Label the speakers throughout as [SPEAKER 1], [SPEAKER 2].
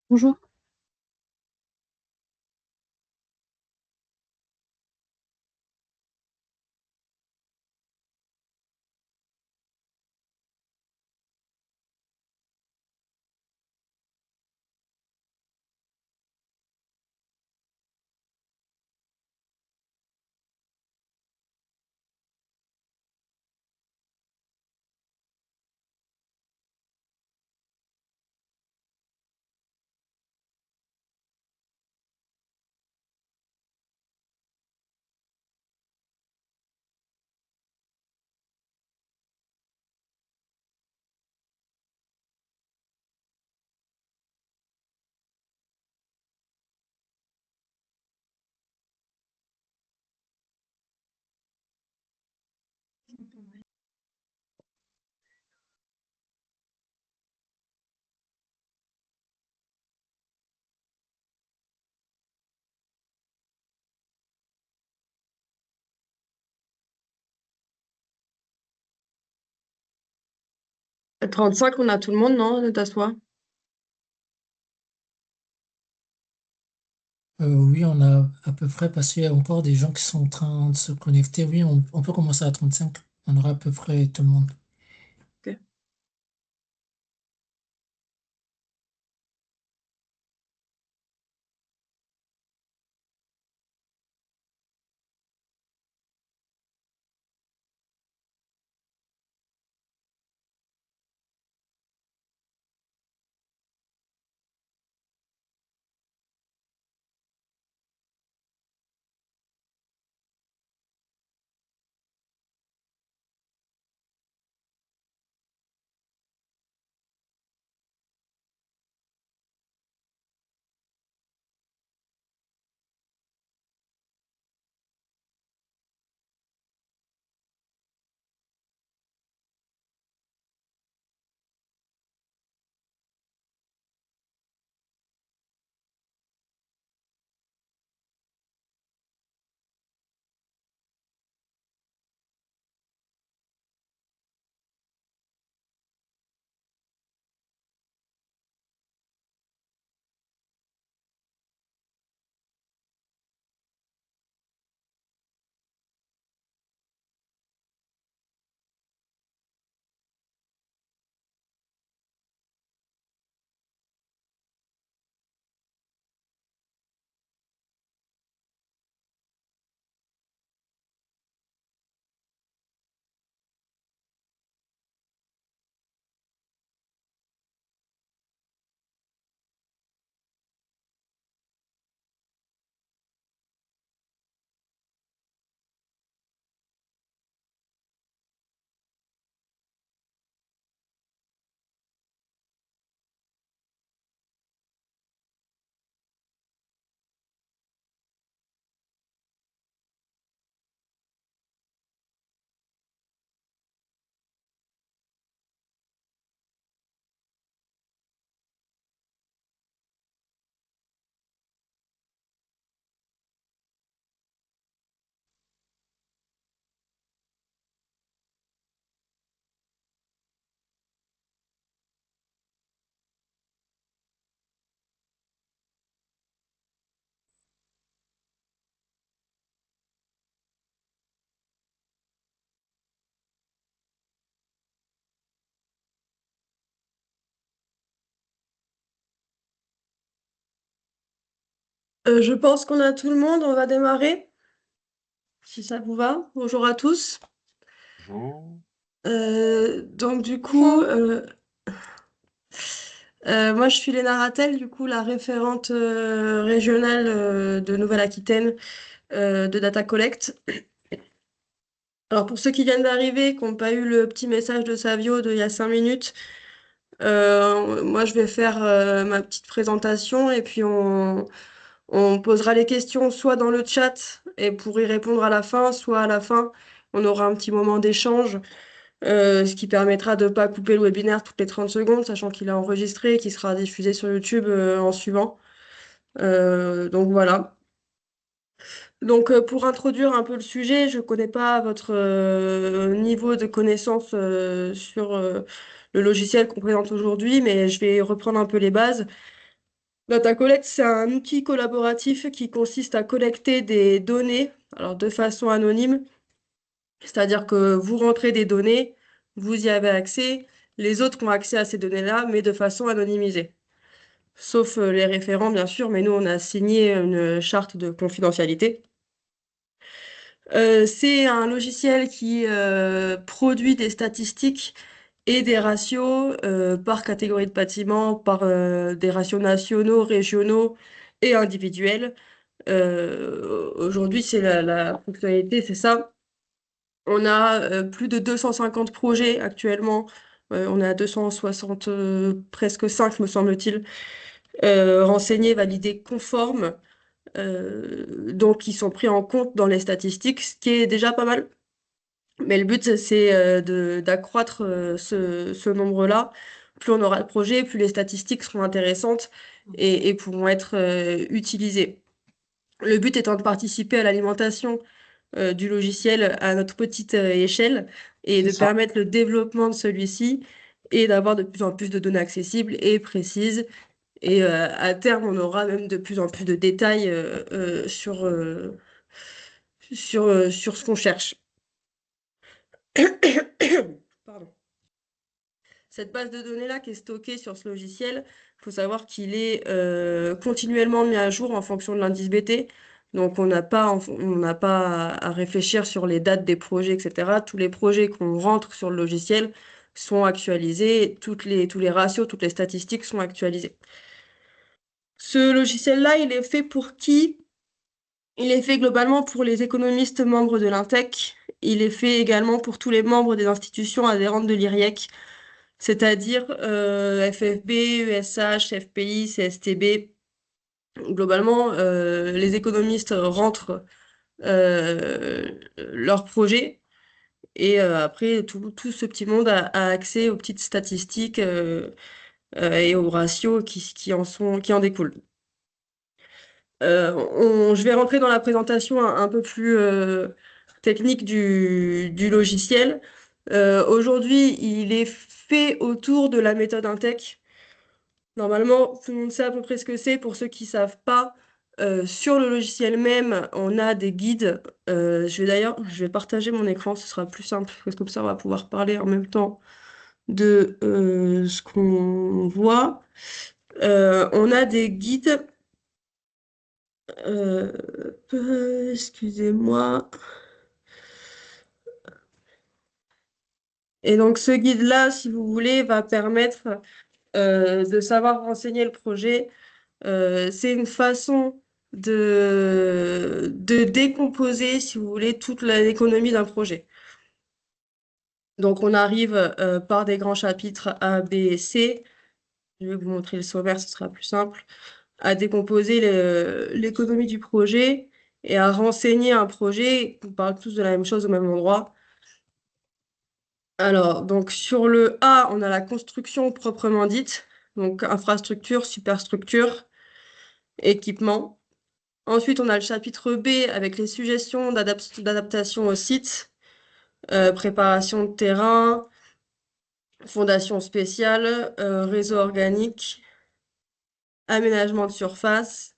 [SPEAKER 1] Bonjour. 35, on a tout le monde, non, de t'asseoir?
[SPEAKER 2] Oui, on a à peu près parce qu'il y a encore des gens qui sont en train de se connecter. Oui, on peut commencer à 35. On aura à peu près tout le monde.
[SPEAKER 1] Ok. Je pense qu'on a tout le monde, on va démarrer, si ça vous va. Bonjour à tous.
[SPEAKER 3] Bonjour.
[SPEAKER 1] Donc du coup,
[SPEAKER 2] Bonjour.
[SPEAKER 1] moi je suis Léna Ratel, du coup la référente régionale de Nouvelle-Aquitaine de Data Collect. Alors pour ceux qui viennent d'arriver, qui n'ont pas eu le petit message de Savio d'il y a 5 minutes, moi je vais faire ma petite présentation et puis on posera les questions soit dans le chat et pour y répondre à la fin, soit à la fin, on aura un petit moment d'échange, ce qui permettra de ne pas couper le webinaire toutes les 30 secondes, sachant qu'il est enregistré et qu'il sera diffusé sur YouTube en suivant. Donc voilà. Donc pour introduire un peu le sujet, je ne connais pas votre niveau de connaissance sur le logiciel qu'on présente aujourd'hui, mais je vais reprendre un peu les bases. Data Collect, c'est un outil collaboratif qui consiste à collecter des données, alors de façon anonyme, c'est-à-dire que vous rentrez des données, vous y avez accès, les autres ont accès à ces données-là, mais de façon anonymisée. Sauf les référents, bien sûr, mais nous, on a signé une charte de confidentialité. C'est un logiciel qui produit des statistiques et des ratios par catégorie de bâtiments, par des ratios nationaux, régionaux et individuels. Aujourd'hui, c'est la fonctionnalité, c'est ça. On a plus de 250 projets actuellement. On est à 260, presque 5, me semble-t-il, renseignés, validés, conformes. Donc, qui sont pris en compte dans les statistiques, ce qui est déjà pas mal. Mais le but, c'est d'accroître ce nombre-là. Plus on aura de projets, plus les statistiques seront intéressantes et pourront être utilisées. Le but étant de participer à l'alimentation du logiciel à notre petite échelle et
[SPEAKER 2] C'est
[SPEAKER 1] de
[SPEAKER 2] ça.
[SPEAKER 1] permettre le développement de celui-ci et d'avoir de plus en plus de données accessibles et précises. Et à terme, on aura même de plus en plus de détails sur ce qu'on cherche. Pardon. Cette base de données-là qui est stockée sur ce logiciel, il faut savoir qu'il est continuellement mis à jour en fonction de l'indice BT. Donc on n'a pas à réfléchir sur les dates des projets, etc. Tous les projets qu'on rentre sur le logiciel sont actualisés, tous les ratios, toutes les statistiques sont actualisées. Ce logiciel-là, il est fait pour qui? Il est fait globalement pour les économistes membres de l'INTEC. Il est fait également pour tous les membres des institutions adhérentes de l'IRIEC, c'est-à-dire FFB, ESH, FPI, CSTB. Globalement, les économistes rentrent leurs projets et après, tout ce petit monde a accès aux petites statistiques et aux ratios qui en découlent. Je vais rentrer dans la présentation un peu plus technique du logiciel. Aujourd'hui, il est fait autour de la méthode Intech. Normalement, tout le monde sait à peu près ce que c'est. Pour ceux qui ne savent pas, sur le logiciel même, on a des guides. Je vais partager mon écran, ce sera plus simple, parce que comme ça, on va pouvoir parler en même temps de ce qu'on voit. On a des guides. Euh, excusez-moi. Et donc, ce guide-là, si vous voulez, va permettre de savoir renseigner le projet. C'est une façon de décomposer, si vous voulez, toute l'économie d'un projet. Donc, on arrive par des grands chapitres A, B et C. Je vais vous montrer le sommaire, ce sera plus simple. À décomposer l'économie du projet et à renseigner un projet. On parle tous de la même chose au même endroit. Alors, donc sur le A, on a la construction proprement dite, donc infrastructure, superstructure, équipement. Ensuite, on a le chapitre B avec les suggestions d'adaptation au site, préparation de terrain, fondation spéciale, réseau organique, aménagement de surface.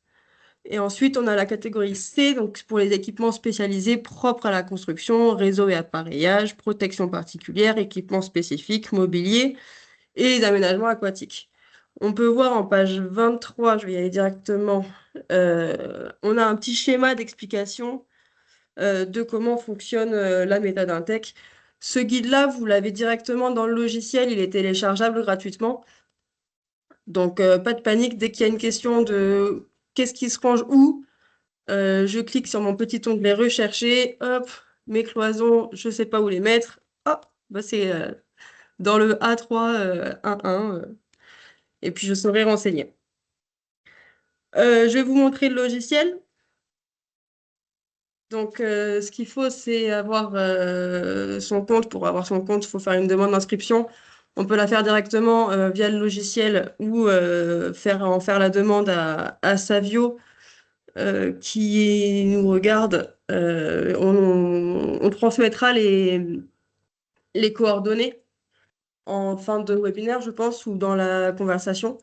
[SPEAKER 1] Et ensuite, on a la catégorie C, donc pour les équipements spécialisés propres à la construction, réseau et appareillage, protection particulière, équipements spécifiques, mobilier et les aménagements aquatiques. On peut voir en page 23, je vais y aller directement, on a un petit schéma d'explication de comment fonctionne la méthode Intech. Ce guide-là, vous l'avez directement dans le logiciel, il est téléchargeable gratuitement. Donc, pas de panique, dès qu'il y a une question de qu'est-ce qui se range où, je clique sur mon petit onglet rechercher, hop, mes cloisons, je ne sais pas où les mettre. Hop, bah c'est dans le A3 1.1, et puis je saurai renseigner. Je vais vous montrer le logiciel. Donc, ce qu'il faut, c'est avoir son compte. Pour avoir son compte, il faut faire une demande d'inscription. On peut la faire directement via le logiciel ou en faire la demande à Savio qui nous regarde. On transmettra les coordonnées en fin de webinaire, je pense, ou dans la conversation.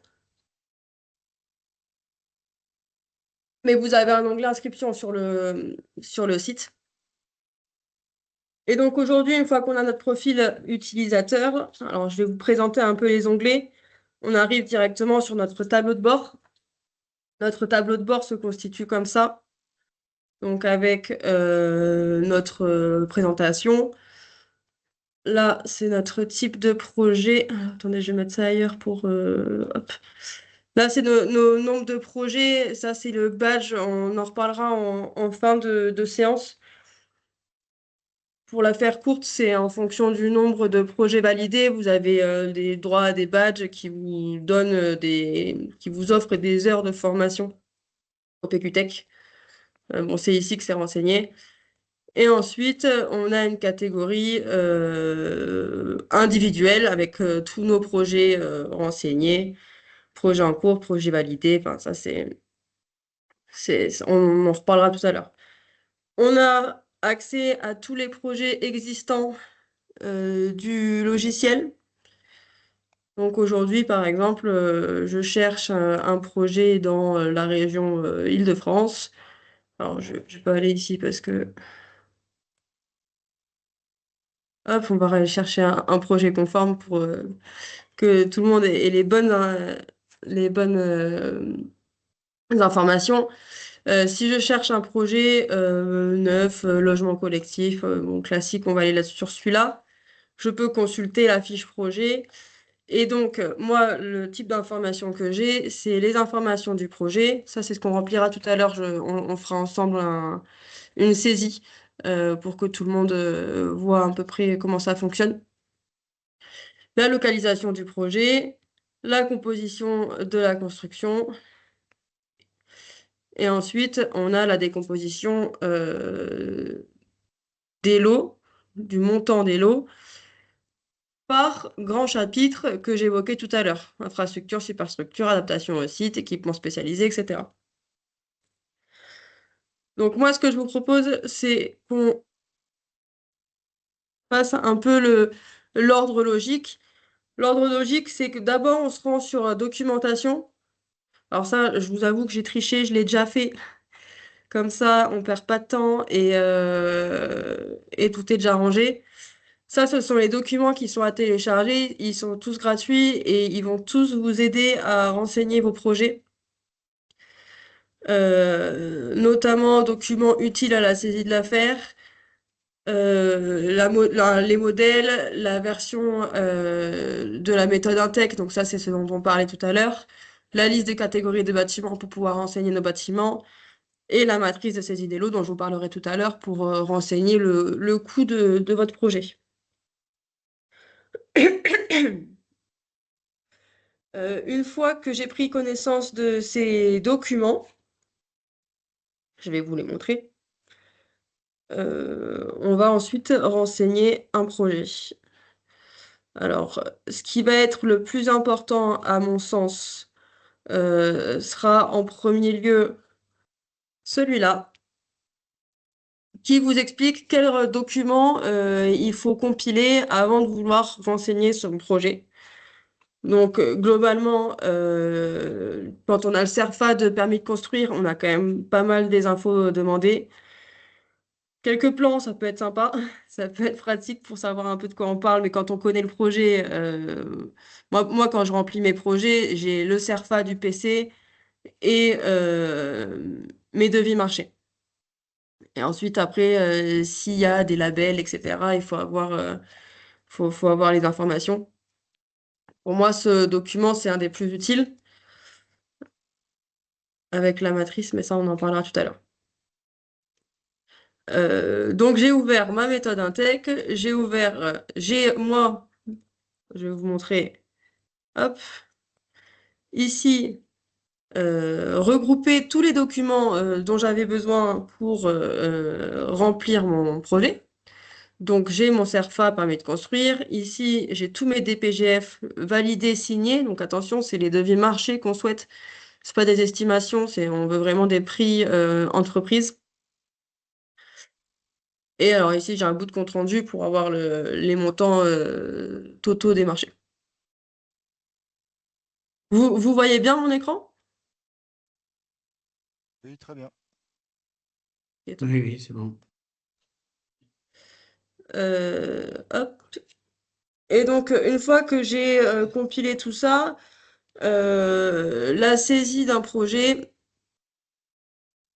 [SPEAKER 1] Mais vous avez un onglet inscription sur le site. Et donc aujourd'hui, une fois qu'on a notre profil utilisateur, alors je vais vous présenter un peu les onglets. On arrive directement sur notre tableau de bord. Notre tableau de bord se constitue comme ça, donc avec notre présentation. Là, c'est notre type de projet. Ah, attendez, je vais mettre ça ailleurs pour... hop. Là, c'est nos nombres de projets. Ça, c'est le badge. On en reparlera en fin de séance. Pour la faire courte, c'est en fonction du nombre de projets validés. Vous avez des droits à des badges qui vous donnent qui vous offrent des heures de formation au PQTech. Bon, c'est ici que c'est renseigné. Et ensuite, on a une catégorie individuelle avec tous nos projets renseignés, projets en cours, projets validés. Enfin, ça, on en reparlera tout à l'heure. On a accès à tous les projets existants du logiciel. Donc aujourd'hui, par exemple, je cherche un projet dans la région Île-de-France. Alors, je peux aller ici parce que, hop, on va aller chercher un projet conforme pour que tout le monde ait les bonnes informations. Si je cherche un projet neuf, logement collectif, bon, classique, on va aller là sur celui-là. Je peux consulter la fiche projet. Et donc, moi, le type d'information que j'ai, c'est les informations du projet. Ça, c'est ce qu'on remplira tout à l'heure. On fera ensemble une saisie pour que tout le monde voit à peu près comment ça fonctionne. La localisation du projet, la composition de la construction, et ensuite, on a la décomposition des lots, du montant des lots, par grand chapitre que j'évoquais tout à l'heure. Infrastructure, superstructure, adaptation au site, équipement spécialisé, etc. Donc moi, ce que je vous propose, c'est qu'on fasse un peu l'ordre logique. L'ordre logique, c'est que d'abord, on se rend sur documentation. Alors ça, je vous avoue que j'ai triché, je l'ai déjà fait. Comme ça, on perd pas de temps et tout est déjà rangé. Ça, ce sont les documents qui sont à télécharger. Ils sont tous gratuits et ils vont tous vous aider à renseigner vos projets. Notamment documents utiles à la saisie de l'affaire, les modèles, la version de la méthode Intec, donc ça c'est ce dont on parlait tout à l'heure, la liste des catégories de bâtiments pour pouvoir renseigner nos bâtiments, et la matrice de saisie des lots dont je vous parlerai tout à l'heure pour renseigner le coût de votre projet. Une fois que j'ai pris connaissance de ces documents, je vais vous les montrer, on va ensuite renseigner un projet. Alors, ce qui va être le plus important à mon sens sera en premier lieu celui-là, qui vous explique quels documents il faut compiler avant de vouloir renseigner son projet. Donc, globalement, quand on a le CERFA de permis de construire, on a quand même pas mal des infos demandées. Quelques plans, ça peut être sympa, ça peut être pratique pour savoir un peu de quoi on parle, mais quand on connaît le projet, moi, quand je remplis mes projets, j'ai le CERFA du PC et mes devis marchés. Et ensuite, après, s'il y a des labels, etc., il faut avoir les informations. Pour moi, ce document, c'est un des plus utiles avec la matrice, mais ça, on en parlera tout à l'heure. Donc, j'ai ouvert ma méthode Intec, moi, je vais vous montrer, hop, ici, regrouper tous les documents dont j'avais besoin pour remplir mon projet. Donc, j'ai mon CERFA permis de construire. Ici, j'ai tous mes DPGF validés, signés. Donc, attention, c'est les devis marchés qu'on souhaite. C'est pas des estimations, on veut vraiment des prix entreprises. Et alors ici, j'ai un bout de compte rendu pour avoir les montants totaux des marchés. Vous voyez bien mon écran?
[SPEAKER 3] Oui, très bien.
[SPEAKER 1] Et toi.
[SPEAKER 4] Oui, oui, c'est bon.
[SPEAKER 1] Hop. Et donc, une fois que j'ai compilé tout ça, la saisie d'un projet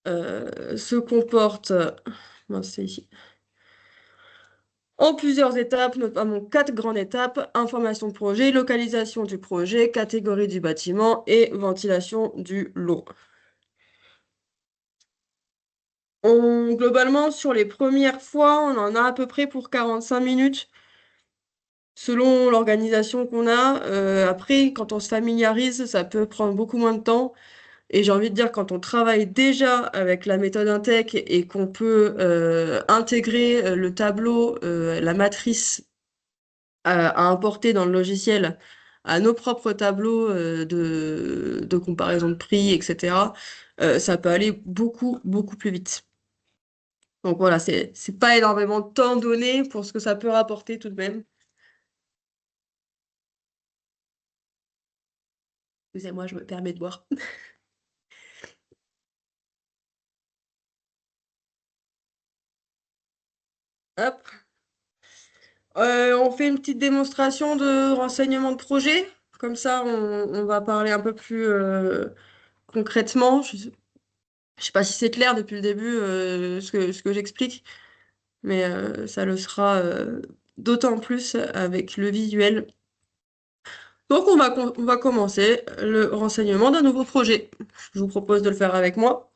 [SPEAKER 1] se comporte, mince, c'est ici, en plusieurs étapes, notamment 4 grandes étapes: information de projet, localisation du projet, catégorie du bâtiment et ventilation du lot. Globalement, sur les premières fois, on en a à peu près pour 45 minutes, selon l'organisation qu'on a. Après, quand on se familiarise, ça peut prendre beaucoup moins de temps. Et j'ai envie de dire, quand on travaille déjà avec la méthode Intech et qu'on peut intégrer le tableau, la matrice à importer dans le logiciel à nos propres tableaux de comparaison de prix, etc., ça peut aller beaucoup, beaucoup plus vite. Donc voilà, c'est pas énormément de temps donné pour ce que ça peut rapporter tout de même. Excusez-moi, je me permets de boire. Hop. On fait une petite démonstration de renseignement de projet. Comme ça, on va parler un peu plus concrètement. Je sais pas si c'est clair depuis le début ce que j'explique, mais ça le sera d'autant plus avec le visuel. Donc, on va commencer le renseignement d'un nouveau projet. Je vous propose de le faire avec moi.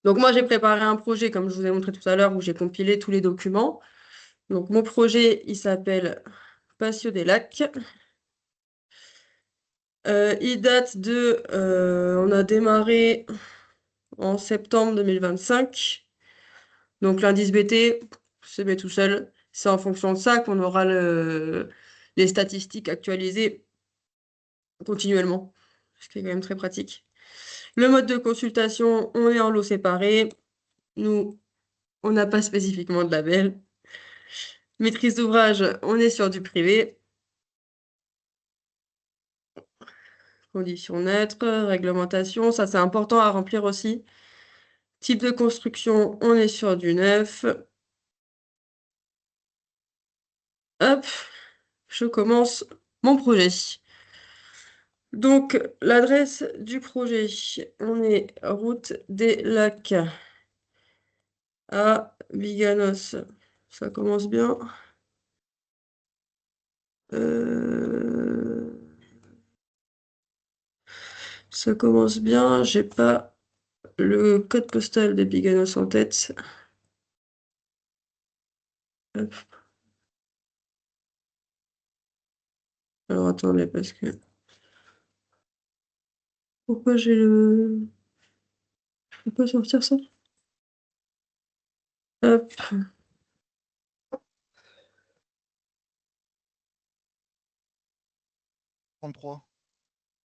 [SPEAKER 1] Donc, moi, j'ai préparé un projet, comme je vous ai montré tout à l'heure, où j'ai compilé tous les documents. Donc, mon projet, il s'appelle Patio des Lacs. Il date de... on a démarré en septembre 2025. Donc l'indice BT, se met tout seul. C'est en fonction de ça qu'on aura les statistiques actualisées continuellement, ce qui est quand même très pratique. Le mode de consultation, on est en lot séparé. Nous, on n'a pas spécifiquement de label. Maîtrise d'ouvrage, on est sur du privé. Conditions neutres, réglementation, ça c'est important à remplir aussi. Type de construction, on est sur du neuf. Hop, je commence mon projet. Donc, l'adresse du projet, on est route des Lacs à Biganos. Ça commence bien. Euh, Ça commence bien. J'ai pas le code postal des Biganos en tête. Hop. Alors attendez, parce que... Pourquoi j'ai le... Je peux pas sortir ça? Hop.
[SPEAKER 3] 33.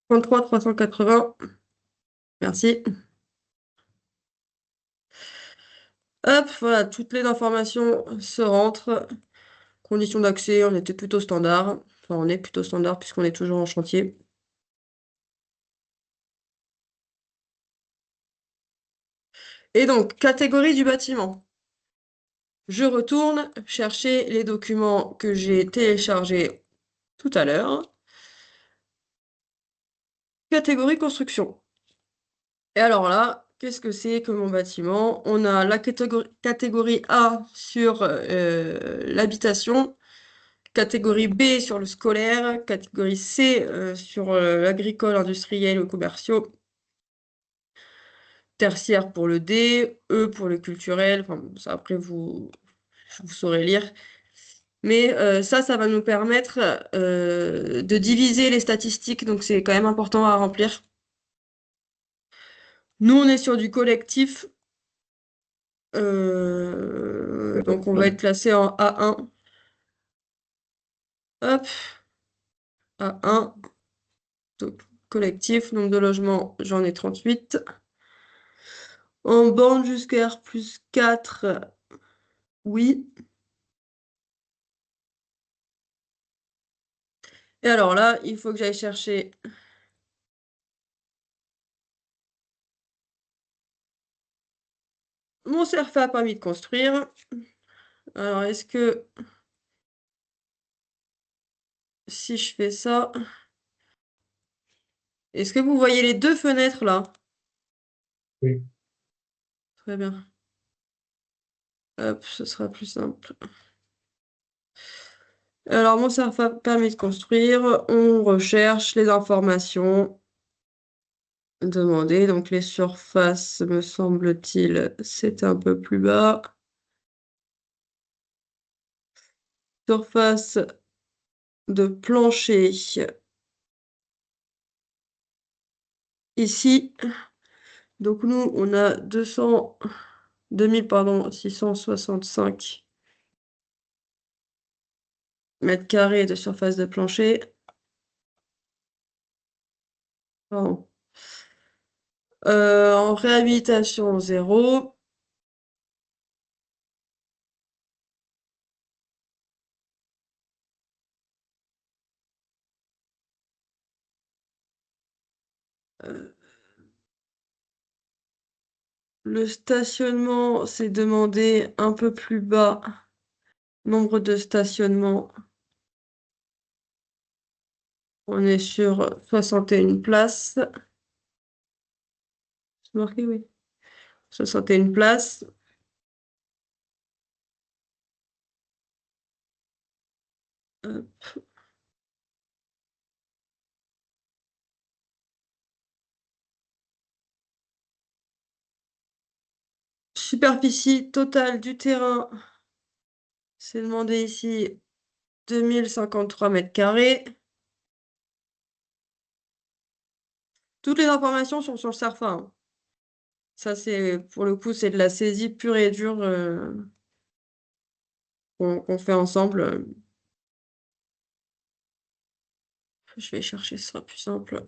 [SPEAKER 1] 33 380. Merci. Hop, voilà, toutes les informations se rentrent. Conditions d'accès, on était plutôt standard. Enfin, on est plutôt standard puisqu'on est toujours en chantier. Et donc, catégorie du bâtiment. Je retourne chercher les documents que j'ai téléchargés tout à l'heure. Catégorie construction. Et alors là, qu'est-ce que c'est que mon bâtiment? On a la catégorie A sur l'habitation, catégorie B sur le scolaire, catégorie C sur l'agricole, industriel ou commerciaux, tertiaire pour le D, E pour le culturel. Enfin, ça, après, vous saurez lire. Mais ça va nous permettre de diviser les statistiques, donc c'est quand même important à remplir. Nous, on est sur du collectif, donc on va être classé en A1. Hop, A1, donc collectif, nombre de logements, j'en ai 38. En borne jusqu'à R+4, oui. Et alors là, il faut que j'aille chercher mon CERFA a permis de construire. Alors, est-ce que si je fais ça, est-ce que vous voyez les deux fenêtres là?
[SPEAKER 2] Oui.
[SPEAKER 1] Très bien. Hop, ce sera plus simple. Alors, mon CERFA permis de construire. On recherche les informations demandées. Donc, les surfaces, me semble-t-il, c'est un peu plus bas. Surface de plancher. Ici, donc nous, on a 665 mètres carrés de surface de plancher. Pardon. En réhabilitation, 0. Euh, le stationnement, c'est demandé un peu plus bas. Nombre de stationnements, on est sur 61 places. C'est marqué, oui. 61 places. Hop. Superficie totale du terrain, c'est demandé ici 2053 mètres carrés. Toutes les informations sont sur le CERFA, hein. Ça, c'est pour le coup, c'est de la saisie pure et dure qu'on fait ensemble. Je vais chercher, ce sera plus simple.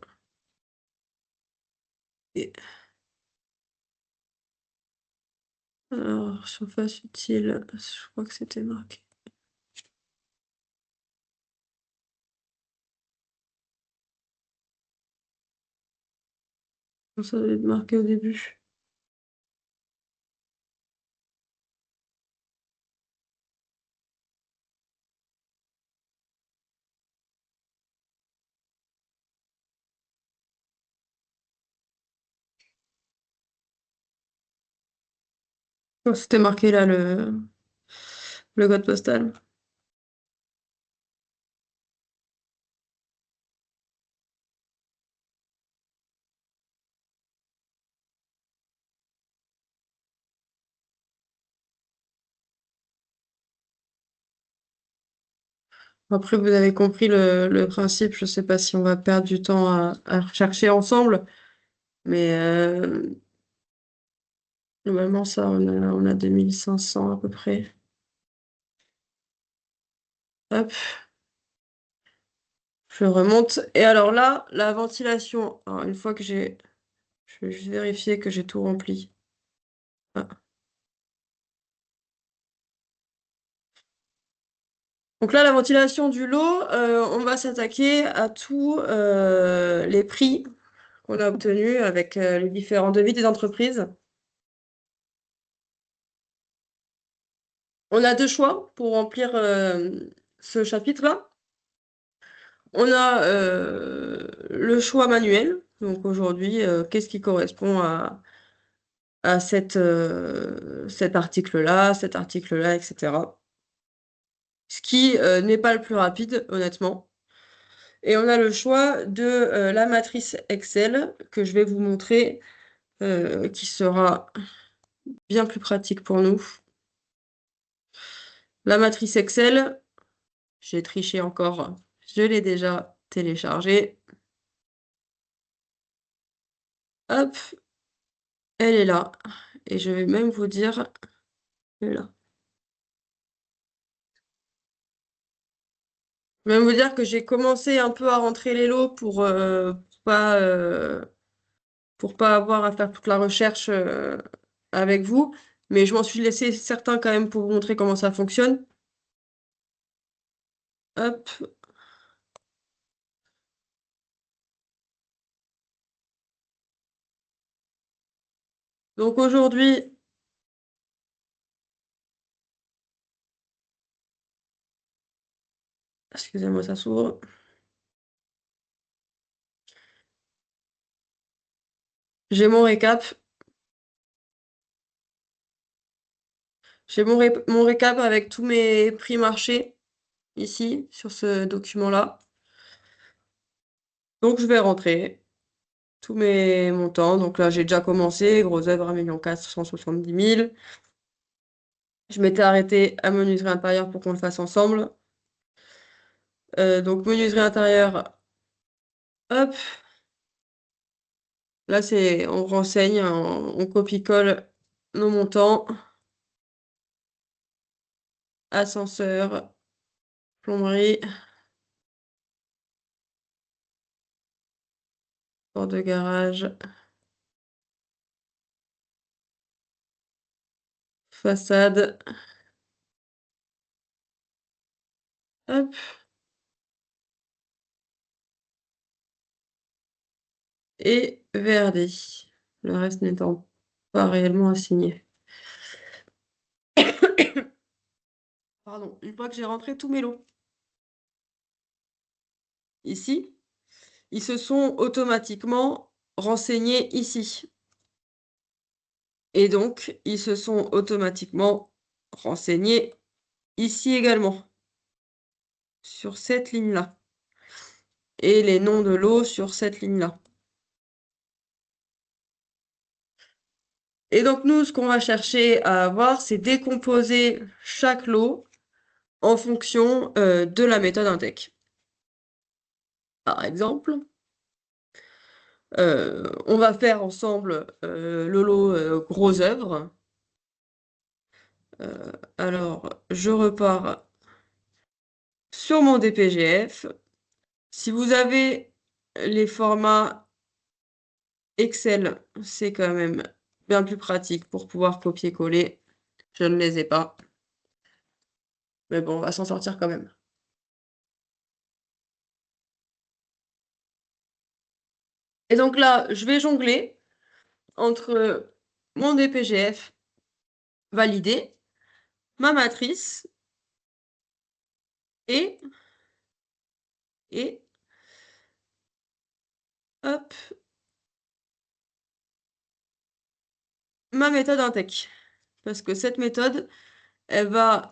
[SPEAKER 1] Et... Alors, surface utile, je crois que c'était marqué. Ça devait être marqué au début. Oh, c'était marqué là le code postal. Après, vous avez compris le principe. Je ne sais pas si on va perdre du temps à rechercher ensemble, mais normalement, ça, on a 2500 à peu près. Hop, je remonte. Et alors là, la ventilation. Alors, une fois que j'ai... Je vais juste vérifier que j'ai tout rempli. Ah. Donc là, la ventilation du lot, on va s'attaquer à tous les prix qu'on a obtenus avec les différents devis des entreprises. On a deux choix pour remplir ce chapitre-là. On a le choix manuel. Donc aujourd'hui, qu'est-ce qui correspond à cet article-là, etc. Ce qui n'est pas le plus rapide, honnêtement. Et on a le choix de la matrice Excel que je vais vous montrer, qui sera bien plus pratique pour nous. La matrice Excel, j'ai triché encore, je l'ai déjà téléchargée. Hop, elle est là. Et je vais même vous dire, elle est là. Je vais même vous dire que j'ai commencé un peu à rentrer les lots pour pas avoir à faire toute la recherche avec vous. Mais je m'en suis laissé certains quand même pour vous montrer comment ça fonctionne. Hop. Donc aujourd'hui, Excusez-moi, ça s'ouvre. J'ai mon récap. J'ai mon récap avec tous mes prix marché ici, sur ce document-là. Donc, je vais rentrer tous mes montants. Donc là, j'ai déjà commencé. Gros œuvre, 1 470 000. Je m'étais arrêtée à menuiserie intérieure pour qu'on le fasse ensemble. Donc, menuiserie intérieure, hop. Là, on renseigne, on copie-colle nos montants. Ascenseur, plomberie, porte de garage, façade. Hop. Et VRD. Le reste n'étant pas réellement assigné. Pardon. Une fois que j'ai rentré tous mes lots ici, ils se sont automatiquement renseignés ici. Et donc, ils se sont automatiquement renseignés ici également, sur cette ligne-là. Et les noms de lots sur cette ligne-là. Et donc, nous, ce qu'on va chercher à avoir, c'est décomposer chaque lot en fonction de la méthode Intech. Par exemple, on va faire ensemble le lot gros œuvres. Alors, je repars sur mon DPGF. Si vous avez les formats Excel, c'est quand même bien plus pratique pour pouvoir copier-coller. Je ne les ai pas. Mais bon, on va s'en sortir quand même. Et donc là, je vais jongler entre mon DPGF validé, ma matrice et hop, ma méthode Intech. Parce que cette méthode, elle va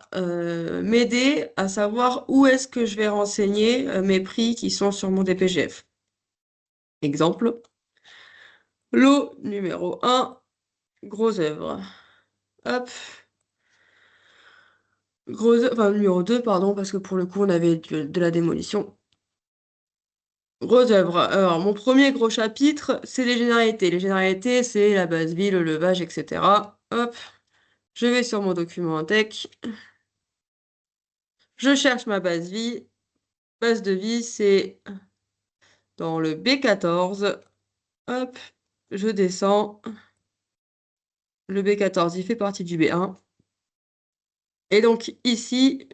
[SPEAKER 1] m'aider à savoir où est-ce que je vais renseigner mes prix qui sont sur mon DPGF. Exemple, lot numéro 1, gros œuvre. Hop. Enfin, numéro 2, pardon, parce que pour le coup, on avait de la démolition. Gros œuvre. Alors, mon premier gros chapitre, c'est les généralités. Les généralités, c'est la base vie, le levage, etc. Hop. Je vais sur mon document Intech. Je cherche ma base vie. Base de vie, c'est dans le B14. Hop. Je descends. Le B14, il fait partie du B1. Et donc, ici,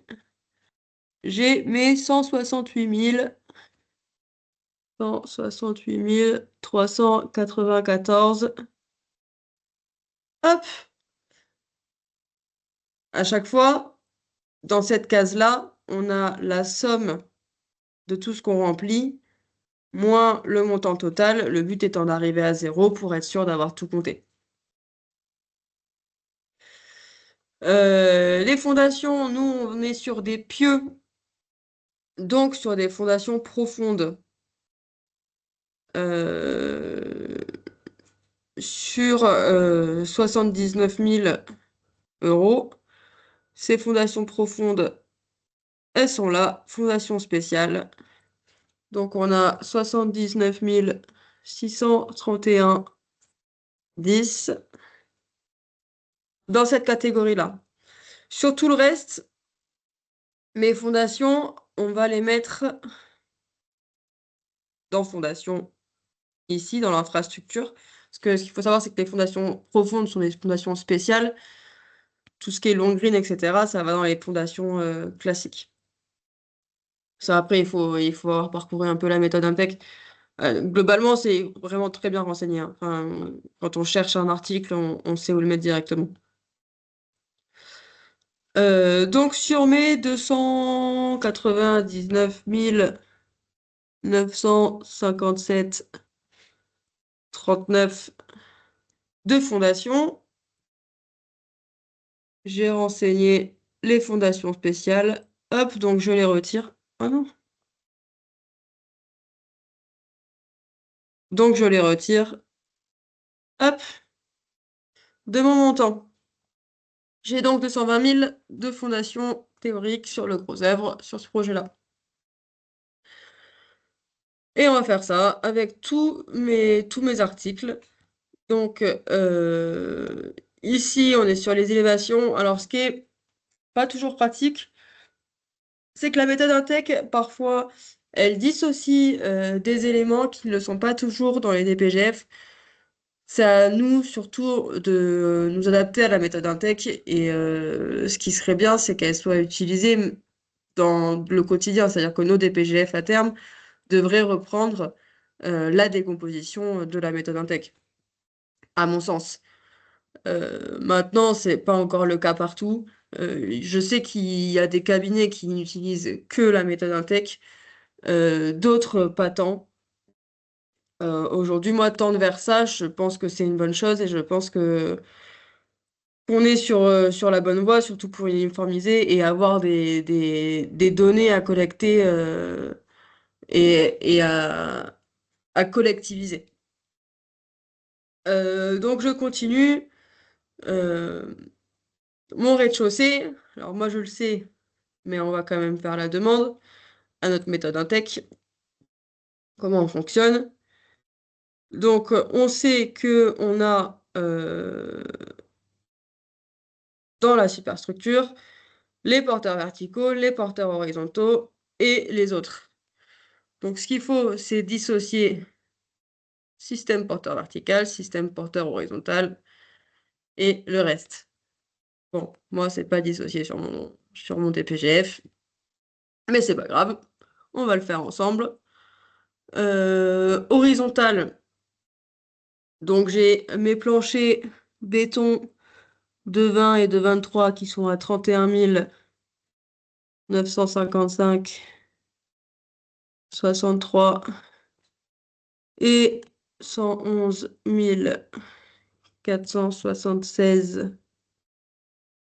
[SPEAKER 1] j'ai mes 168 394. Hop. À chaque fois, dans cette case-là, on a la somme de tout ce qu'on remplit, moins le montant total, le but étant d'arriver à 0 pour être sûr d'avoir tout compté. Les fondations, nous, on est sur des pieux, donc sur des fondations profondes. Sur 79 000 euros. Ces fondations profondes, elles sont là, fondation spéciale. Donc on a 79 631,10 dans cette catégorie-là. Sur tout le reste, mes fondations, on va les mettre dans fondation, ici, dans l'infrastructure. Parce que ce qu'il faut savoir, c'est que les fondations profondes sont des fondations spéciales. Tout ce qui est long green, etc., ça va dans les fondations classiques. Ça, après, il faut avoir parcouru un peu la méthode Impec. Globalement, c'est vraiment très bien renseigné, hein. Enfin, quand on cherche un article, on sait où le mettre directement. Donc sur mes 299 957,39 de fondations, j'ai renseigné les fondations spéciales. Hop, donc je les retire. Ah non. Donc je les retire. Hop, de mon montant. J'ai donc 220 000 de fondations théoriques sur le gros œuvre, sur ce projet-là. Et on va faire ça avec tous mes articles. Donc, ici, on est sur les élévations. Alors, ce qui est pas toujours pratique, c'est que la méthode Intec, parfois, elle dissocie des éléments qui ne sont pas toujours dans les DPGF. C'est à nous, surtout, de nous adapter à la méthode Intec. Et ce qui serait bien, c'est qu'elle soit utilisée dans le quotidien. C'est-à-dire que nos DPGF à terme devraient reprendre la décomposition de la méthode Intec, à mon sens. Maintenant, c'est pas encore le cas partout. Je sais qu'il y a des cabinets qui n'utilisent que la méthode Intec, d'autres pas tant. Aujourd'hui, moi, tendre vers ça, je pense que c'est une bonne chose et je pense que qu'on est sur la bonne voie, surtout pour uniformiser et avoir des données à collecter et à collectiviser. Donc je continue. Euh, Mon rez-de-chaussée, alors moi je le sais, mais on va quand même faire la demande à notre méthode Intec, comment on fonctionne. Donc on sait que on a dans la superstructure les porteurs verticaux, les porteurs horizontaux et les autres. Donc ce qu'il faut, c'est dissocier système porteur vertical, système porteur horizontal et le reste. Bon, moi c'est pas dissocié sur mon DPGF, mais c'est pas grave, on va le faire ensemble. Horizontal, donc j'ai mes planchers béton de 20 et de 23 qui sont à 31 955,63 et 111 476,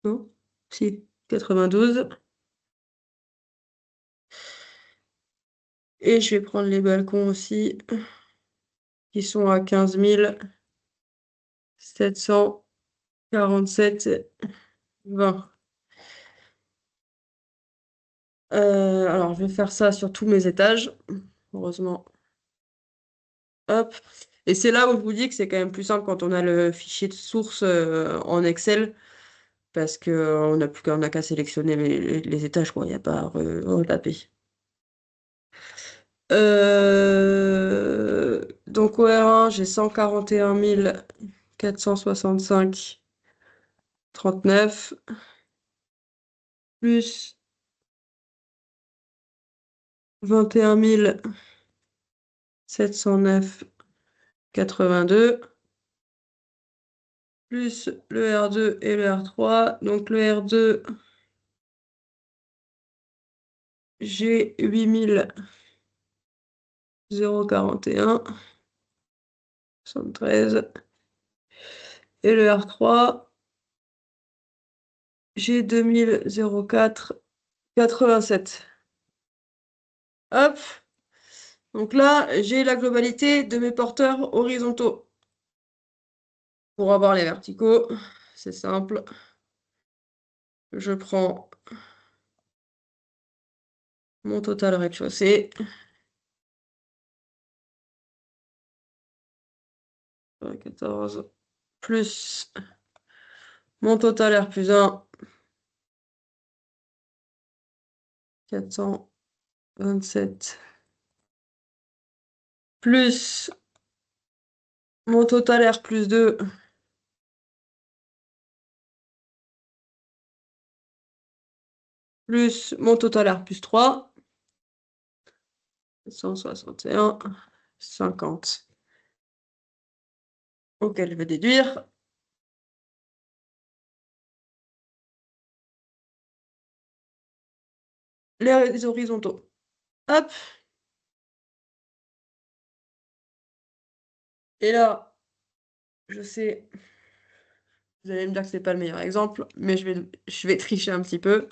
[SPEAKER 1] non? Si, 92. Et je vais prendre les balcons aussi, qui sont à 15 747,20. Alors, je vais faire ça sur tous mes étages, heureusement. Hop. Et c'est là où je vous dis que c'est quand même plus simple quand on a le fichier de source en Excel, parce que on n'a qu'à sélectionner les étages, quoi. Il n'y a pas à retaper. Donc au R1, j'ai 141 465,39 plus 21 709,82 plus le R2 et le R3. Donc le R2, j'ai 8041,73. Et le R3, j'ai 2004,87. Hop. Donc là, j'ai la globalité de mes porteurs horizontaux. Pour avoir les verticaux, c'est simple. Je prends mon total rez-de-chaussée. 14 plus mon total R plus 1. 427 plus mon total R plus 2. Plus mon total R plus 3. 161,50. Auquel je vais déduire les horizontaux. Hop, et là, je sais, vous allez me dire que c'est pas le meilleur exemple, mais je vais tricher un petit peu.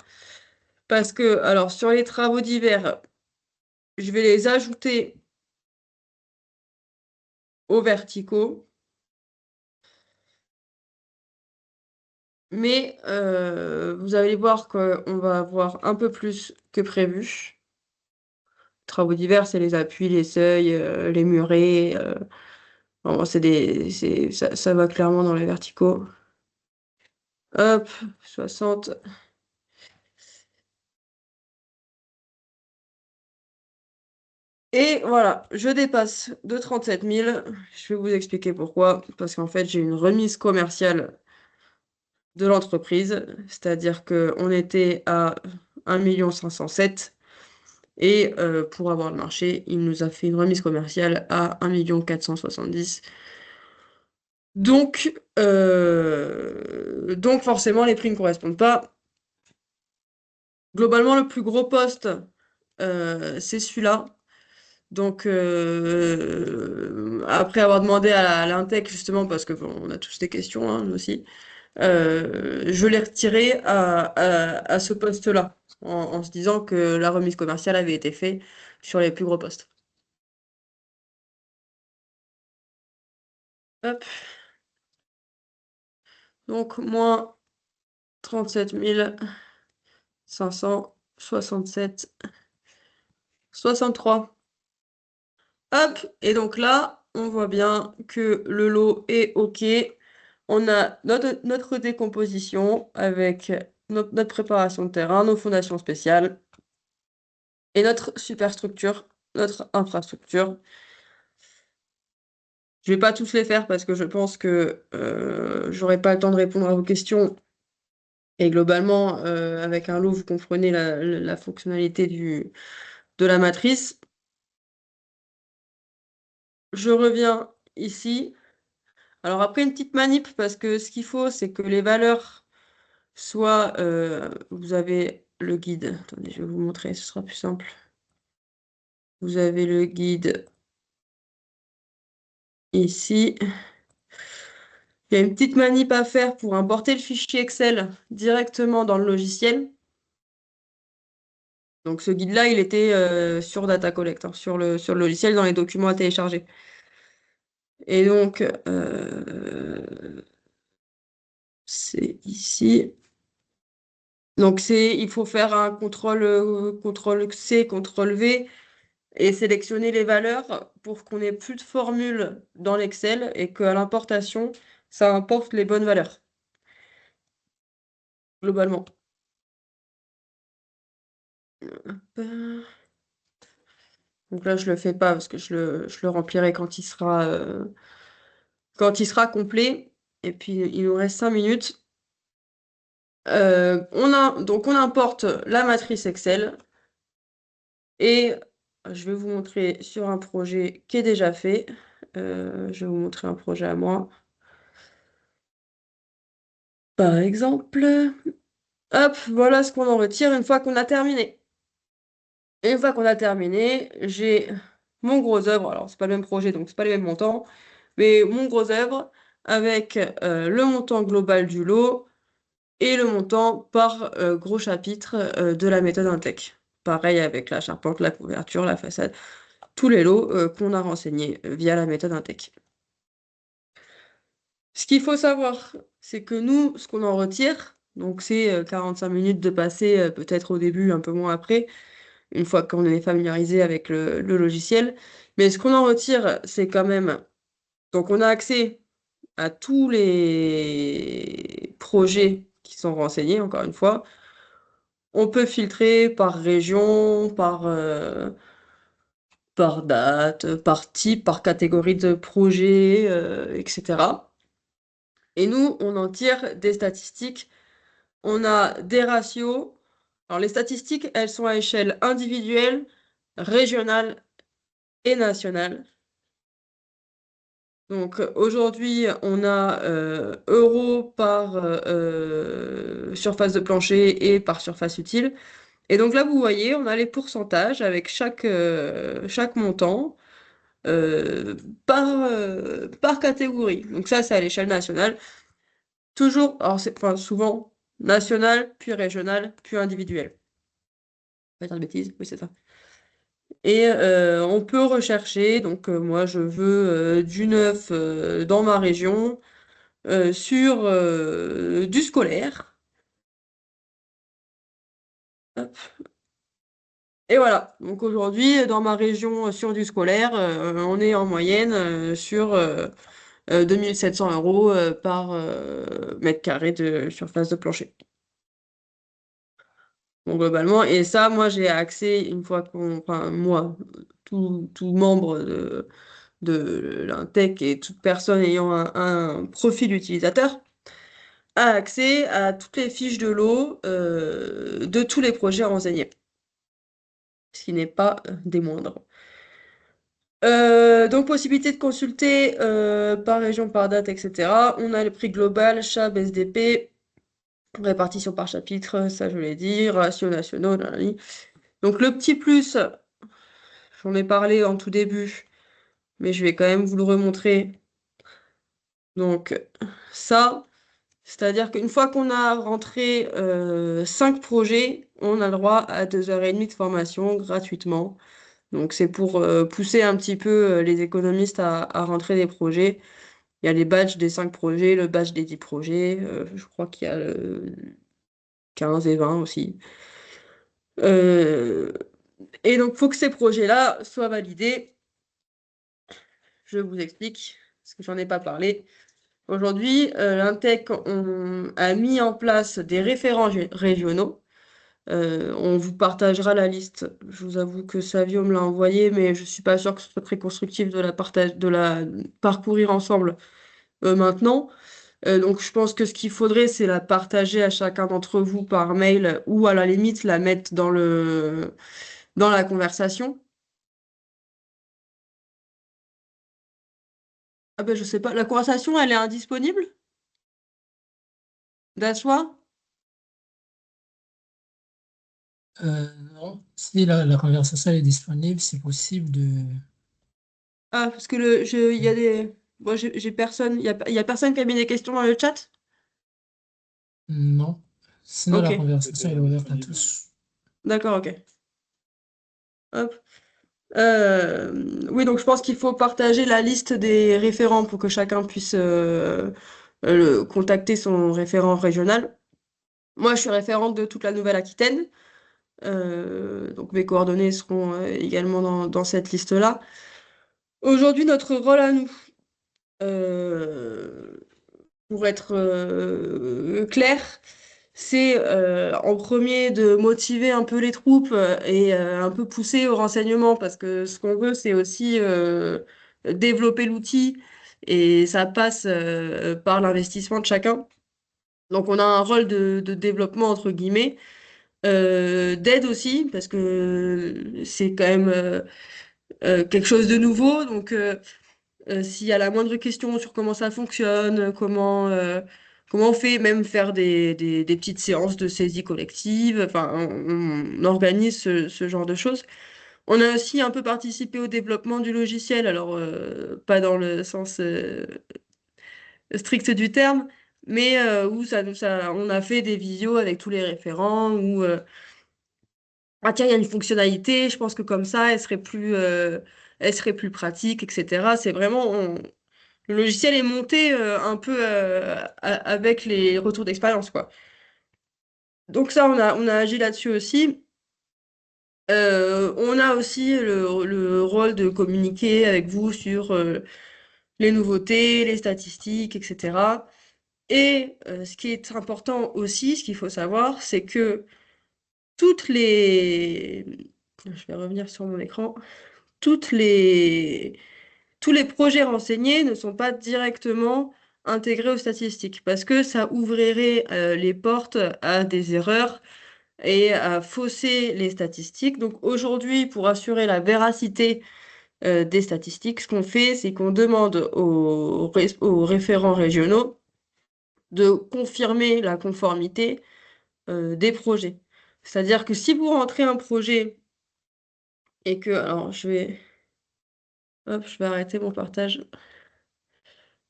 [SPEAKER 1] Parce que, alors, sur les travaux d'hiver, je vais les ajouter aux verticaux, mais vous allez voir qu'on va avoir un peu plus que prévu. Travaux d'hiver, c'est les appuis, les seuils, les murets. Bon, ça va clairement dans les verticaux. Hop, 60. Et voilà, je dépasse de 37 000. Je vais vous expliquer pourquoi. Parce qu'en fait, j'ai une remise commerciale de l'entreprise. C'est-à-dire qu'on était à 1 507 000. Et pour avoir le marché, il nous a fait une remise commerciale à 1 470 000. Donc forcément, les prix ne correspondent pas. Globalement, le plus gros poste, c'est celui-là. Donc, après avoir demandé à l'Intech, justement, parce que bon, on a tous des questions, hein, nous aussi, je l'ai retiré à ce poste-là, en se disant que la remise commerciale avait été faite sur les plus gros postes. Hop, donc moins 37 567,63. Hop, et donc là, on voit bien que le lot est OK. On a notre décomposition avec notre préparation de terrain, nos fondations spéciales et notre superstructure, notre infrastructure. Je vais pas tous les faire parce que je pense que j'aurai pas le temps de répondre à vos questions. Et globalement, avec un lot, vous comprenez la fonctionnalité de la matrice. Je reviens ici. Alors après, une petite manip, parce que ce qu'il faut, c'est que les valeurs soient... vous avez le guide. Attendez, je vais vous montrer, ce sera plus simple. Vous avez le guide ici. Il y a une petite manip à faire pour importer le fichier Excel directement dans le logiciel. Donc ce guide-là, il était sur Data Collect, hein, sur le logiciel, dans les documents à télécharger. Et donc, c'est ici. Donc il faut faire un contrôle C, contrôle V et sélectionner les valeurs pour qu'on n'ait plus de formules dans l'Excel et qu'à l'importation, ça importe les bonnes valeurs, globalement. Hop. Donc là, je le fais pas parce que je le remplirai quand il sera complet. Et puis, il nous reste 5 minutes. Donc, on importe la matrice Excel et je vais vous montrer sur un projet qui est déjà fait. Je vais vous montrer un projet à moi. Par exemple, hop, voilà ce qu'on en retire une fois qu'on a terminé. Et une fois qu'on a terminé, j'ai mon gros œuvre. Alors, c'est pas le même projet, donc c'est pas les mêmes montants, mais mon gros œuvre avec le montant global du lot et le montant par gros chapitre de la méthode Intech. Pareil avec la charpente, la couverture, la façade, tous les lots qu'on a renseignés via la méthode Intech. Ce qu'il faut savoir, c'est que nous, ce qu'on en retire, donc c'est 45 minutes de passer, peut-être au début, un peu moins après, une fois qu'on est familiarisé avec le logiciel. Mais ce qu'on en retire, c'est quand même... Donc on a accès à tous les projets qui sont renseignés, encore une fois. On peut filtrer par région, par date, par type, par catégorie de projet, etc. Et nous, on en tire des statistiques. On a des ratios. Alors les statistiques, elles sont à échelle individuelle, régionale et nationale. Donc aujourd'hui, on a euros par surface de plancher et par surface utile. Et donc là, vous voyez, on a les pourcentages avec chaque montant euh, par catégorie. Donc ça, c'est à l'échelle nationale. Toujours, alors c'est enfin, souvent national, puis régional, puis individuel. Pas dire de bêtises, oui, c'est ça. Et on peut rechercher, donc moi je veux du neuf dans ma région sur du scolaire. Hop. Et voilà, donc aujourd'hui dans ma région sur du scolaire, on est en moyenne sur 2700 euros par mètre carré de surface de plancher. Donc globalement, et ça, moi j'ai accès une fois enfin moi, tout membre de l'Intech et toute personne ayant un profil utilisateur a accès à toutes les fiches de l'eau de tous les projets renseignés, ce qui n'est pas des moindres. Donc possibilité de consulter par région, par date, etc. On a le prix global, CHAB, SDP, répartition par chapitre, ça je l'ai dit, ratios nationaux, nanani. Donc le petit plus, j'en ai parlé en tout début, mais je vais quand même vous le remontrer. Donc ça, c'est-à-dire qu'une fois qu'on a rentré 5 projets, on a le droit à 2h30 de formation gratuitement. Donc c'est pour pousser un petit peu les économistes à rentrer des projets. Il y a les badges des 5 projets, le badge des 10 projets, je crois qu'il y a 15 et 20 aussi. Euh, et donc, il faut que ces projets-là soient validés. Je vous explique, parce que j'en ai pas parlé. Aujourd'hui, l'Intec a mis en place des référents régionaux. On vous partagera la liste. Je vous avoue que Savio me l'a envoyé, mais je suis pas sûre que ce soit très constructif de la parcourir ensemble maintenant. Donc je pense que ce qu'il faudrait, c'est la partager à chacun d'entre vous par mail ou à la limite la mettre dans la conversation. Ah ben je sais pas. La conversation, elle est indisponible d'asseoir?
[SPEAKER 2] Non, si la conversation est disponible, c'est possible de...
[SPEAKER 1] Ah, parce que il y a des. Moi, j'ai personne. Il y a personne qui a mis des questions dans le chat?
[SPEAKER 2] Non. Sinon,
[SPEAKER 1] Ok,
[SPEAKER 2] la conversation est ouverte à tous.
[SPEAKER 1] d'accord, ok. Hop. Oui, donc je pense qu'il faut partager la liste des référents pour que chacun puisse contacter son référent régional. Moi, je suis référente de toute la Nouvelle-Aquitaine, donc mes coordonnées seront également dans cette liste-là. Aujourd'hui, notre rôle à nous, euh, pour être clair, c'est en premier de motiver un peu les troupes et un peu pousser au renseignement parce que ce qu'on veut, c'est aussi développer l'outil et ça passe par l'investissement de chacun. Donc on a un rôle de développement entre guillemets, d'aide aussi parce que c'est quand même quelque chose de nouveau. Donc s'il y a la moindre question sur comment ça fonctionne, comment on fait, même faire des petites séances de saisie collective, enfin, on organise ce genre de choses. On a aussi un peu participé au développement du logiciel, alors pas dans le sens strict du terme, mais où on a fait des visios avec tous les référents, où ah tiens, il y a une fonctionnalité, je pense que comme ça, elle serait plus pratique, etc. C'est vraiment, le logiciel est monté un peu avec les retours d'expérience, quoi. Donc ça, on a agi là-dessus aussi. On a aussi le rôle de communiquer avec vous sur les nouveautés, les statistiques, etc. Et ce qui est important aussi, ce qu'il faut savoir, c'est que toutes les... Je vais revenir sur mon écran. Toutes les... Tous les projets renseignés ne sont pas directement intégrés aux statistiques parce que ça ouvrirait les portes à des erreurs et à fausser les statistiques. Donc aujourd'hui, pour assurer la véracité des statistiques, ce qu'on fait, c'est qu'on demande aux référents régionaux de confirmer la conformité des projets. C'est-à-dire que si vous rentrez un projet et que, alors hop, je vais arrêter mon partage.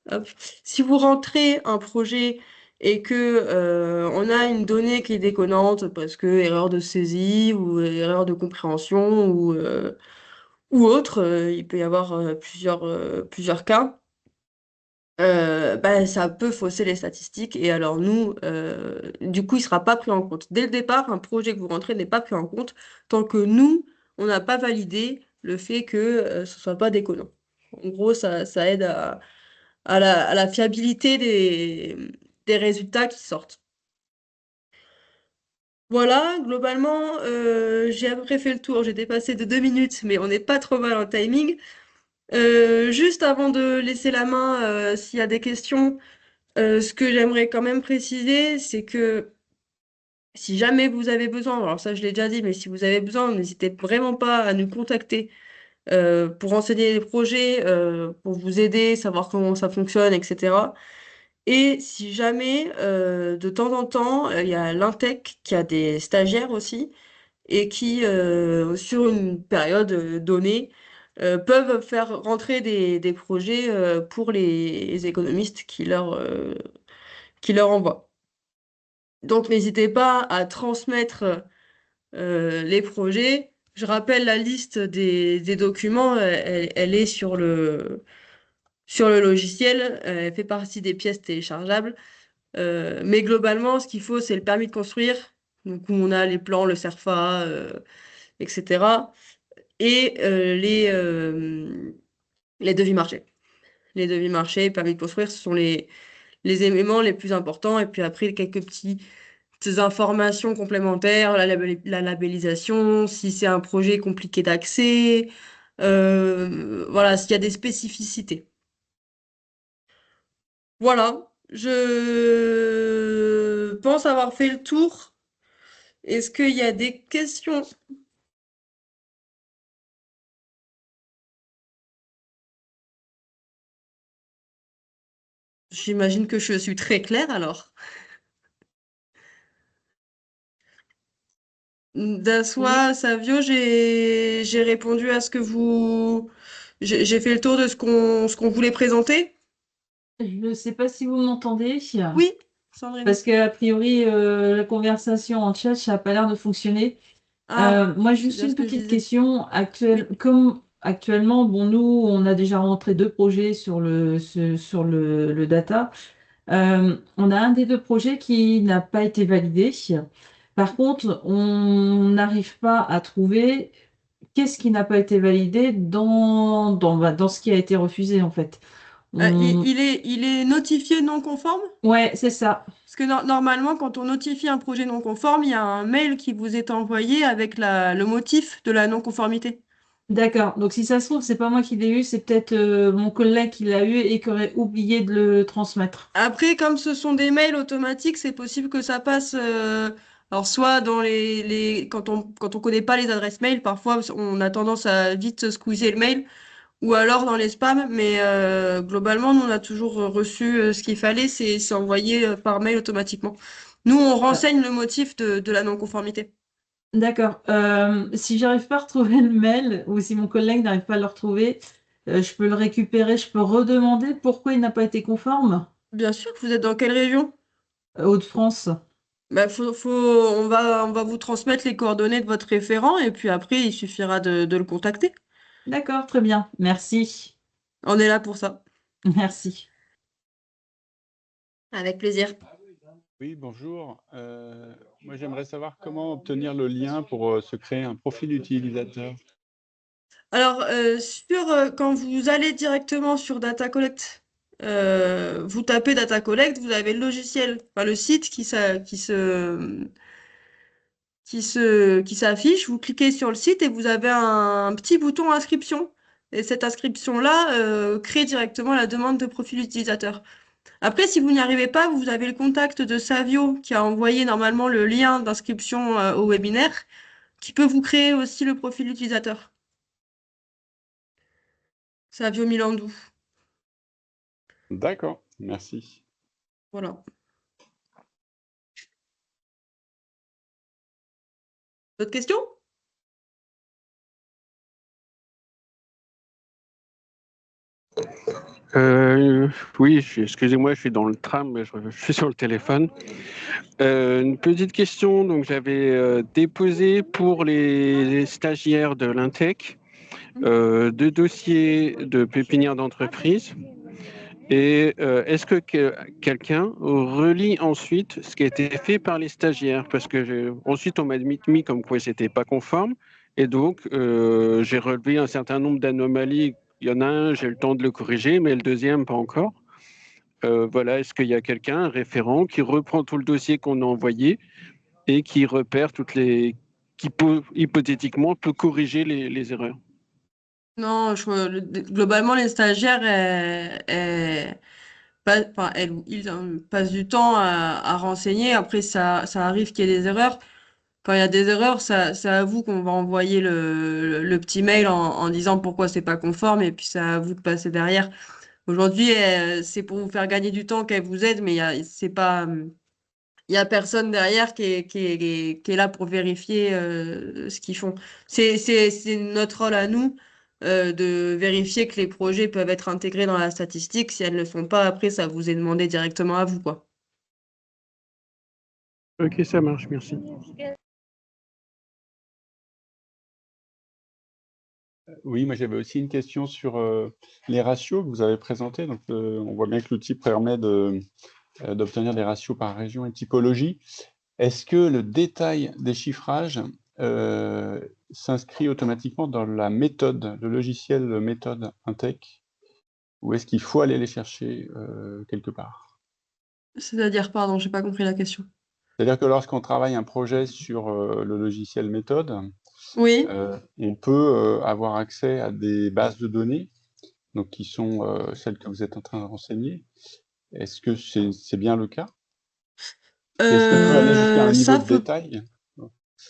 [SPEAKER 1] Hop. Si vous rentrez un projet et que on a une donnée qui est déconnante parce que erreur de saisie ou erreur de compréhension ou autre, il peut y avoir plusieurs cas. Bah, ça peut fausser les statistiques et alors nous, du coup, il sera pas pris en compte. Dès le départ, un projet que vous rentrez n'est pas pris en compte tant que nous, on n'a pas validé le fait que ce soit pas déconnant. En gros, ça aide à la fiabilité des résultats qui sortent. Voilà, globalement, j'ai à peu près fait le tour. J'ai dépassé de 2 minutes, mais on n'est pas trop mal en timing. Juste avant de laisser la main, s'il y a des questions, ce que j'aimerais quand même préciser, c'est que si jamais vous avez besoin, alors ça je l'ai déjà dit, mais si vous avez besoin, n'hésitez vraiment pas à nous contacter pour renseigner les projets, pour vous aider, savoir comment ça fonctionne, etc. Et si jamais, de temps en temps, il y a l'Intech qui a des stagiaires aussi et qui, sur une période donnée, peuvent faire rentrer des projets pour les économistes qui leur envoient. Donc n'hésitez pas à transmettre les projets. Je rappelle la liste des documents, elle est sur le logiciel, elle fait partie des pièces téléchargeables. Mais globalement, ce qu'il faut, c'est le permis de construire, donc où on a les plans, le CERFA, etc. Et les devis marchés. Les devis marchés, permis de construire, ce sont les éléments les plus importants. Et puis après, quelques petites informations complémentaires, la labellisation, si c'est un projet compliqué d'accès, voilà, s'il y a des spécificités. Voilà, je pense avoir fait le tour. Est-ce qu'il y a des questions? J'imagine que je suis très claire alors.
[SPEAKER 3] Oui,
[SPEAKER 1] Daswa, Savio, j'ai répondu à ce que vous... J'ai fait le tour de ce qu'on voulait présenter?
[SPEAKER 3] je ne sais pas si vous m'entendez,
[SPEAKER 1] Oui, Sandrine.
[SPEAKER 3] parce qu'a priori, la conversation en chat, ça n'a pas l'air de fonctionner.
[SPEAKER 1] Ah,
[SPEAKER 3] Moi,
[SPEAKER 1] c'est
[SPEAKER 3] juste
[SPEAKER 1] bien ce
[SPEAKER 3] une
[SPEAKER 1] que je
[SPEAKER 3] petite
[SPEAKER 1] disais.
[SPEAKER 3] question.
[SPEAKER 1] Oui.
[SPEAKER 3] Comme actuellement, bon, nous, on a déjà rentré deux projets sur le data. On a un des deux projets qui n'a pas été validé. Par contre, on n'arrive pas à trouver qu'est-ce qui n'a pas été validé dans ce qui a été refusé, en fait. On...
[SPEAKER 1] Il est notifié non conforme?
[SPEAKER 3] Ouais, c'est ça.
[SPEAKER 1] Parce que normalement, quand on notifie un projet non conforme, il y a un mail qui vous est envoyé avec le motif de la non-conformité.
[SPEAKER 3] D'accord. Donc, si ça se trouve, c'est pas moi qui l'ai eu, c'est peut-être mon collègue qui l'a eu et qui aurait oublié de le transmettre.
[SPEAKER 1] Après, comme ce sont des mails automatiques, c'est possible que ça passe. Alors, soit dans quand on connaît pas les adresses mail, parfois on a tendance à vite squeezer le mail, ou alors dans les spams. Mais globalement, nous on a toujours reçu ce qu'il fallait, c'est envoyé par mail automatiquement. Nous, on
[SPEAKER 3] Euh,
[SPEAKER 1] renseigne le motif de la non-conformité.
[SPEAKER 3] D'accord. Si j'arrive pas à retrouver le mail ou si mon collègue n'arrive pas à le retrouver, je peux le récupérer, je peux redemander pourquoi il n'a pas été conforme.
[SPEAKER 1] Bien sûr, vous êtes dans quelle région?
[SPEAKER 3] Hauts-de-France.
[SPEAKER 1] Bah, on va vous transmettre les coordonnées de votre référent et puis après, il suffira de le contacter.
[SPEAKER 3] D'accord, très bien. Merci.
[SPEAKER 1] On est là pour ça.
[SPEAKER 3] Merci.
[SPEAKER 1] Avec plaisir.
[SPEAKER 4] Oui, bonjour. Moi, j'aimerais savoir comment obtenir le lien pour se créer un profil utilisateur.
[SPEAKER 1] Alors, quand vous allez directement sur Data Collect, vous tapez Data Collect, vous avez le logiciel, enfin le site qui s'affiche. Vous cliquez sur le site et vous avez un petit bouton inscription. Et cette inscription-là crée directement la demande de profil utilisateur. Après, si vous n'y arrivez pas, vous avez le contact de Savio qui a envoyé normalement le lien d'inscription au webinaire, qui peut vous créer aussi le profil utilisateur. Savio Milandou.
[SPEAKER 4] D'accord, merci.
[SPEAKER 1] Voilà. D'autres questions?
[SPEAKER 5] Oui, excusez-moi, je suis dans le tram, mais je suis sur le téléphone. Une petite question, donc j'avais déposé pour les stagiaires de l'Intec 2 dossiers de pépinière d'entreprise. Et est-ce que quelqu'un relit ensuite ce qui a été fait par les stagiaires? Parce que ensuite on m'a mis comme quoi c'était pas conforme, et donc j'ai relevé un certain nombre d'anomalies. Il y en a un, j'ai eu le temps de le corriger, mais le deuxième, pas encore. Voilà, est-ce qu'il y a quelqu'un, un référent, qui reprend tout le dossier qu'on a envoyé et qui repère qui peut, hypothétiquement peut corriger les erreurs?
[SPEAKER 1] Non, globalement, les stagiaires, elles ou ils passent du temps à renseigner. Après, ça arrive qu'il y ait des erreurs. Quand il y a des erreurs, c'est à vous qu'on va envoyer le petit mail en disant pourquoi c'est pas conforme, et puis c'est à vous de passer derrière. Aujourd'hui, c'est pour vous faire gagner du temps qu'elle vous aide, mais c'est pas, il y a personne derrière qui est là pour vérifier ce qu'ils font. C'est notre rôle à nous de vérifier que les projets peuvent être intégrés dans la statistique. Si elles ne le sont pas, après, ça vous est demandé directement à vous, quoi.
[SPEAKER 5] Ok, ça marche, merci.
[SPEAKER 4] Oui, moi j'avais aussi une question sur les ratios que vous avez présentés. Donc, on voit bien que l'outil permet d'obtenir des ratios par région et typologie. Est-ce que le détail des chiffrages s'inscrit automatiquement dans la méthode, le logiciel méthode Intec, ou est-ce qu'il faut aller les chercher quelque part?
[SPEAKER 1] C'est-à-dire, pardon, j'ai pas compris la question.
[SPEAKER 4] C'est-à-dire que lorsqu'on travaille un projet sur le logiciel méthode,
[SPEAKER 1] Oui.
[SPEAKER 4] on peut avoir accès à des bases de données, donc qui sont celles que vous êtes en train de renseigner. Est-ce que c'est bien le cas? Et est-ce qu'on peut aller jusqu'à un niveau
[SPEAKER 1] Ça,
[SPEAKER 4] de détail?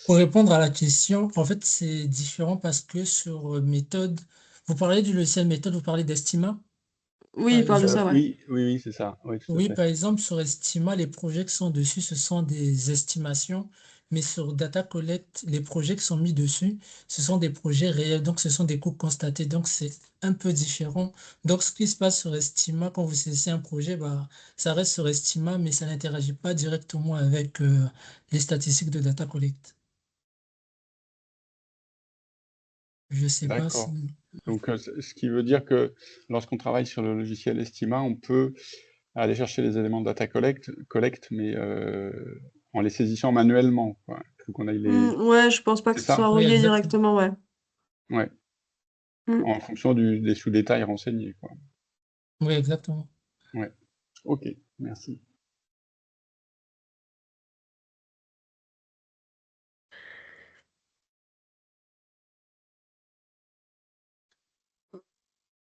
[SPEAKER 2] Pour répondre à la question, en fait, c'est différent parce que sur méthode, vous parlez du logiciel méthode, vous parlez d'Estima,
[SPEAKER 1] oui,
[SPEAKER 2] par
[SPEAKER 1] il parle de
[SPEAKER 2] exemple.
[SPEAKER 1] ça, ouais.
[SPEAKER 4] Oui, oui, oui, c'est ça. Oui, tout à
[SPEAKER 2] Oui,
[SPEAKER 4] fait.
[SPEAKER 2] par exemple, sur Estima, les projets qui sont dessus, ce sont des estimations, mais sur Data Collect, les projets qui sont mis dessus, ce sont des projets réels, donc ce sont des coûts constatés, donc c'est un peu différent. Donc, ce qui se passe sur Estima, quand vous saisissez un projet, bah, ça reste sur Estima, mais ça n'interagit pas directement avec les statistiques de Data Collect. Je sais pas si...
[SPEAKER 4] D'accord. Donc, ce qui veut dire que lorsqu'on travaille sur le logiciel Estima, on peut aller chercher les éléments de data collect, mais en les saisissant manuellement, quoi. Il faut qu'on aille les...
[SPEAKER 1] Ouais, je pense pas que
[SPEAKER 4] C'est
[SPEAKER 1] ce soit
[SPEAKER 4] ça?
[SPEAKER 2] Oui,
[SPEAKER 1] relié
[SPEAKER 2] exactement.
[SPEAKER 1] directement, ouais.
[SPEAKER 4] Ouais.
[SPEAKER 1] Mm.
[SPEAKER 4] En fonction des sous-détails renseignés, quoi.
[SPEAKER 2] Oui, exactement.
[SPEAKER 4] Ouais. Ok, merci.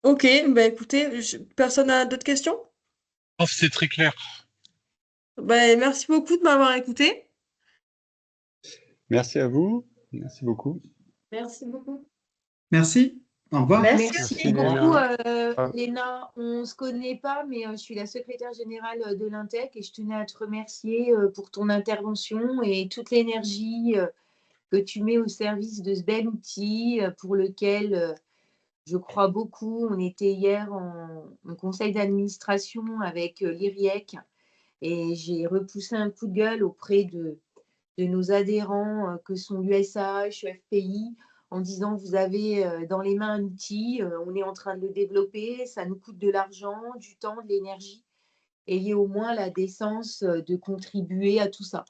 [SPEAKER 1] Ok, bah écoutez, personne n'a d'autres questions?
[SPEAKER 6] Oh, c'est très clair.
[SPEAKER 1] Bah, merci beaucoup de m'avoir écouté.
[SPEAKER 4] Merci à vous. Merci beaucoup.
[SPEAKER 1] Merci beaucoup.
[SPEAKER 7] Merci. Au revoir.
[SPEAKER 1] Merci.
[SPEAKER 8] Merci beaucoup, Léna. On ne se connaît pas, mais je suis la secrétaire générale de l'Intec et je tenais à te remercier pour ton intervention et toute l'énergie que tu mets au service de ce bel outil pour lequel je crois beaucoup. On était hier en conseil d'administration avec l'IRIEC et j'ai repoussé un coup de gueule auprès de nos adhérents que sont l'USH, FPI, en disant vous avez dans les mains un outil, on est en train de le développer, ça nous coûte de l'argent, du temps, de l'énergie. Ayez au moins la décence de contribuer à tout ça.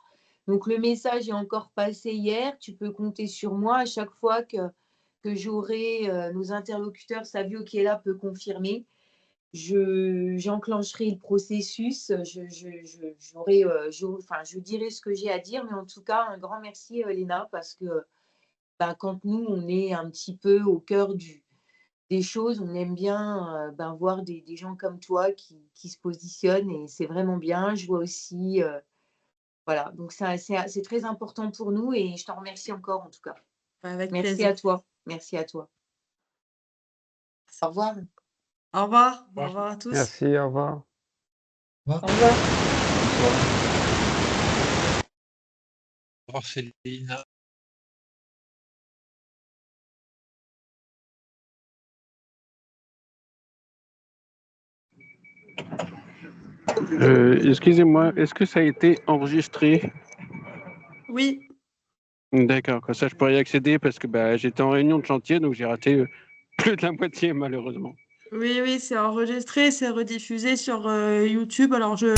[SPEAKER 8] Donc le message est encore passé hier, tu peux compter sur moi à chaque fois que j'aurai nos interlocuteurs, Savio qui est là peut confirmer. J'enclencherai le processus, je dirai ce que j'ai à dire, mais en tout cas, un grand merci, Léna, parce que quand nous, on est un petit peu au cœur des choses, on aime bien voir des gens comme toi qui se positionnent et c'est vraiment bien. Je vois aussi, voilà, donc c'est très important pour nous et je t'en remercie encore en tout cas.
[SPEAKER 1] Avec
[SPEAKER 8] Merci
[SPEAKER 1] plaisir.
[SPEAKER 8] à toi. Merci à toi. Au revoir.
[SPEAKER 1] Au revoir. Au revoir à tous.
[SPEAKER 5] Merci, au revoir.
[SPEAKER 2] Au revoir.
[SPEAKER 1] Au revoir.
[SPEAKER 6] Au revoir, Céline.
[SPEAKER 5] Excusez-moi, est-ce que ça a été enregistré?
[SPEAKER 1] Oui,
[SPEAKER 5] D'accord, comme ça je pourrais y accéder parce que j'étais en réunion de chantier, donc j'ai raté plus de la moitié malheureusement.
[SPEAKER 1] oui, oui, c'est enregistré, c'est rediffusé sur YouTube. Alors je...